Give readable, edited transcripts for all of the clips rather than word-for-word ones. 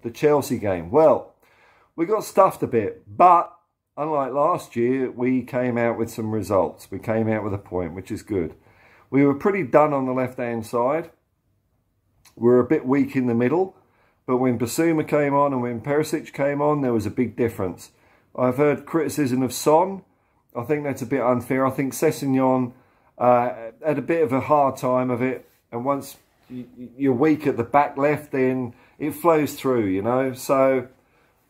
the Chelsea game. Well, we got stuffed a bit, but unlike last year, we came out with some results. We came out with a point, which is good. We were pretty done on the left-hand side. We were a bit weak in the middle, but when Basuma came on and when Perisic came on, there was a big difference. I've heard criticism of Son. I think that's a bit unfair. I think Sessegnon had a bit of a hard time of it, and once you're weak at the back left, then it flows through, you know. So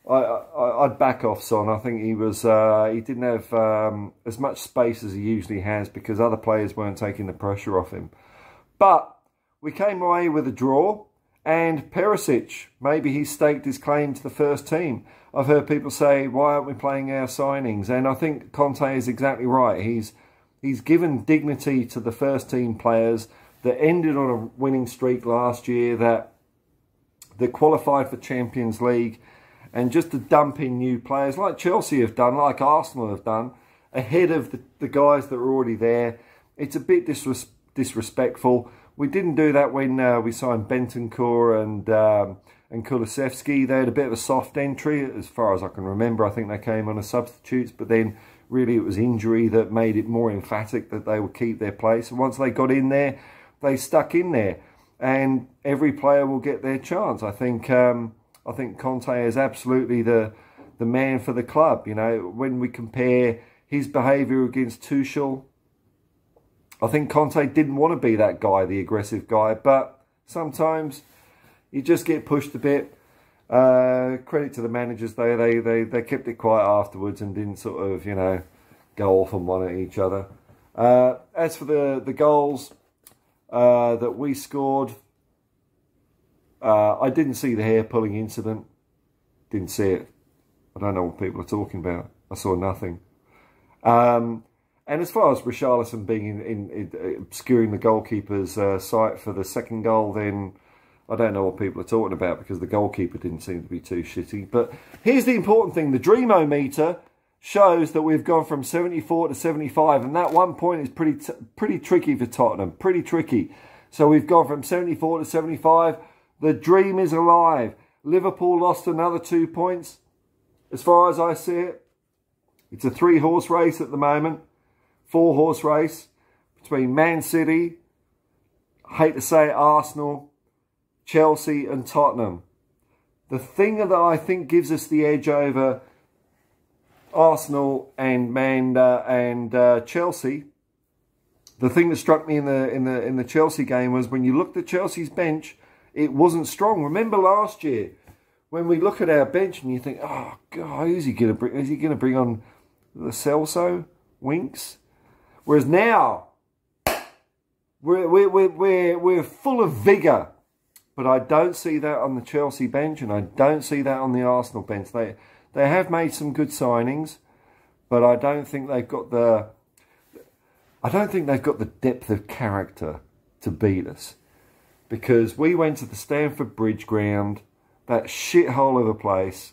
I'd back off Son. I think he didn't have as much space as he usually has because other players weren't taking the pressure off him. But we came away with a draw, and Perisic, maybe he staked his claim to the first team. I've heard people say, why aren't we playing our signings? And I think Conte is exactly right. He's given dignity to the first team players that ended on a winning streak last year, that qualified for Champions League, and just to dump in new players like Chelsea have done, like Arsenal have done, ahead of the guys that are already there. It's a bit disrespectful. We didn't do that when we signed Bentancur and Kulusevski. They had a bit of a soft entry, as far as I can remember. I think they came on as substitutes, but then really it was injury that made it more emphatic that they would keep their place. And once they got in there, they stuck in there, and every player will get their chance. I think Conte is absolutely the man for the club. You know, when we compare his behaviour against Tuchel, I think Conte didn't want to be that guy, the aggressive guy, but sometimes you just get pushed a bit. Credit to the managers, they kept it quiet afterwards and didn't sort of, you know, go off and one at each other. As for the goals that we scored, I didn't see the hair pulling incident. Didn't see it. I don't know what people are talking about. I saw nothing. And as far as Richarlison being obscuring the goalkeeper's sight for the second goal, then I don't know what people are talking about, because the goalkeeper didn't seem to be too shitty. But here's the important thing. The Dreamo-meter shows that we've gone from 74 to 75. And that 1 point is pretty tricky for Tottenham. Pretty tricky. So we've gone from 74 to 75. The dream is alive. Liverpool lost another 2 points. As far as I see it, it's a 3-horse race at the moment. 4-horse race between Man City, I hate to say it, Arsenal, Chelsea and Tottenham. The thing that I think gives us the edge over Arsenal and Chelsea, the thing that struck me in the Chelsea game was when you looked at Chelsea's bench, it wasn't strong. Remember last year when we look at our bench and you think, oh God, who's he going to bring? Is he going to bring on the Celso, Winks? Whereas now we're full of vigour. But I don't see that on the Chelsea bench, and I don't see that on the Arsenal bench. They have made some good signings, but I don't think they've got the depth of character to beat us. Because we went to the Stamford Bridge ground, that shithole of a place,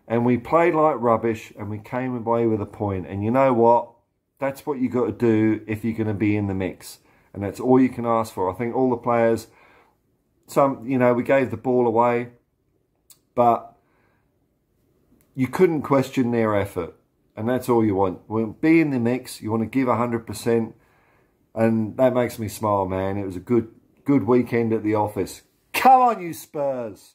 and we played like rubbish, and we came away with a point. And you know what? That's what you got to do if you're going to be in the mix, and that's all you can ask for. I think all the players. You know, we gave the ball away, but you couldn't question their effort. And that's all you want. Be in the mix. You want to give 100%. And that makes me smile, man. It was a good weekend at the office. Come on, you Spurs.